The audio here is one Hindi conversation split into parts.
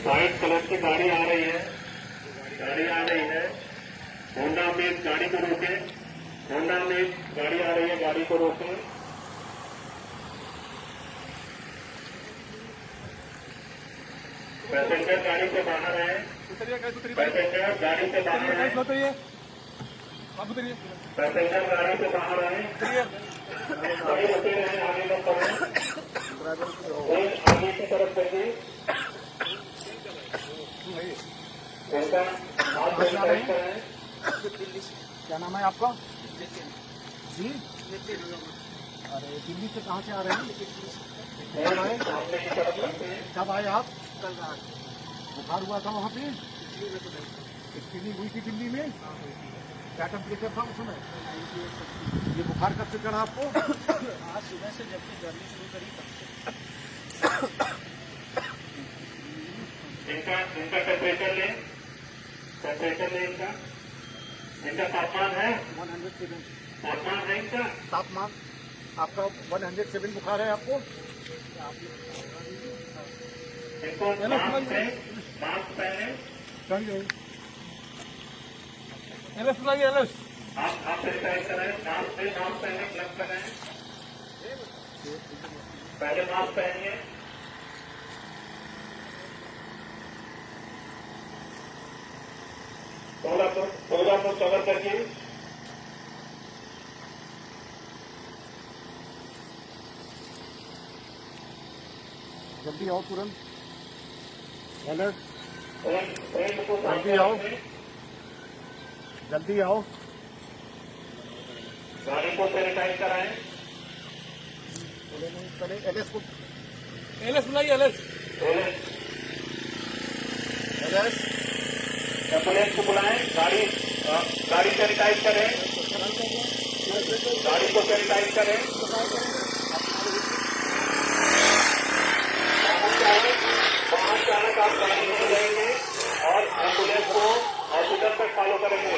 व्हाइट कलर की गाड़ी आ रही है, गाड़ी आ रही है। होंडा में गाड़ी को रोके, होंडा में गाड़ी आ रही है, गाड़ी को रोके। पैसेंजर गाड़ी से बाहर आए, पैसेंजर गाड़ी से बाहर आए, पैसेंजर गाड़ी से बाहर आए। सभी रुके रहे, आगे मत बढ़े, आगे की तरफ देखिए। उनका हाथ सैनिटाइज कराएं। क्या नाम है आपका जी? अरे दिल्ली से कहाँ से आ रहे हैं? कब आए आप? कल रात बुखार हुआ था वहाँ पे? स्क्रीनिंग हुई थी दिल्ली में? क्या टेम्परेचर था उस समय? ये बुखार कब से चढ़ा आपको? आज सुबह से जब से जर्नी शुरू करी तब से। इनका टेम्परेचर ले, टेम्परेचर ले इनका। इनका तापमान है 107। तापमान है इनका। तापमान आपका 107 बुखार है आपको? इनको मास्क पहने। एलएस सुनाइए, एलएस। आप सैनिटाइज कराएं, मास्क पहने, ग्लव्स पहने। पहले मास्क पहनिए। थोड़ा तो कवर करिए। जल्दी आओ, तुरंत एलर्ट, जल्दी जल्दी आओ, जल्दी आओ। गाड़ी को सैनिटाइज कराएं। एलएस को एलएस बुलाइए, एलएस, एलएस। एम्बुलेंस को बुलाएं। गाड़ी सैनिटाइज करें, गाड़ी को सैनिटाइज करें। वाहन चालक आप गाड़ी में जाएंगे और एम्बुलेंस को हॉस्पिटल तक फॉलो करेंगे।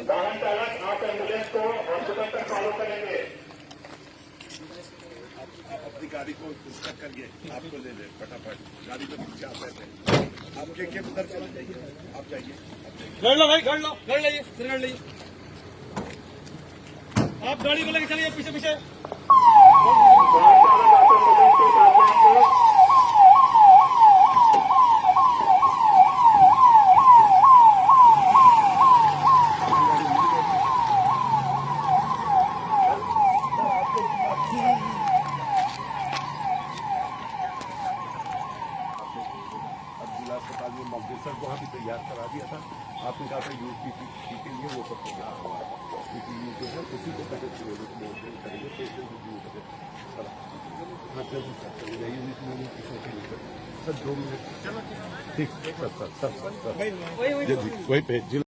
वाहन चालक आप एम्बुलेंस को हॉस्पिटल तक फॉलो करेंगे। अपनी गाड़ी को डिस्टर्ब करिए, आपको ले ले फटाफट। गाड़ी को पीछे आप बैठे, आपके के उधर चले जाइए, आप जाइए। घर लो भाई, घर लो, घर लाइए, फिर घर लाइए। आप गाड़ी को लेके चलिए पीछे पीछे। वाहन चालक आप एम्बुलेंस के साथ जाएंगे। अस्पताल में मॉकड्रिल वहाँ भी तैयार करा दिया था। आपने कहा था यूपीपी के लिए वो सब तैयार हुआ, पीपीई जो है उसी को पहले करेंगे, पेशेंट रिव्यू करें। हाँ जल्दी सर चले जाइए, सर 2 मिनट। ठीक सर जल्दी वही पे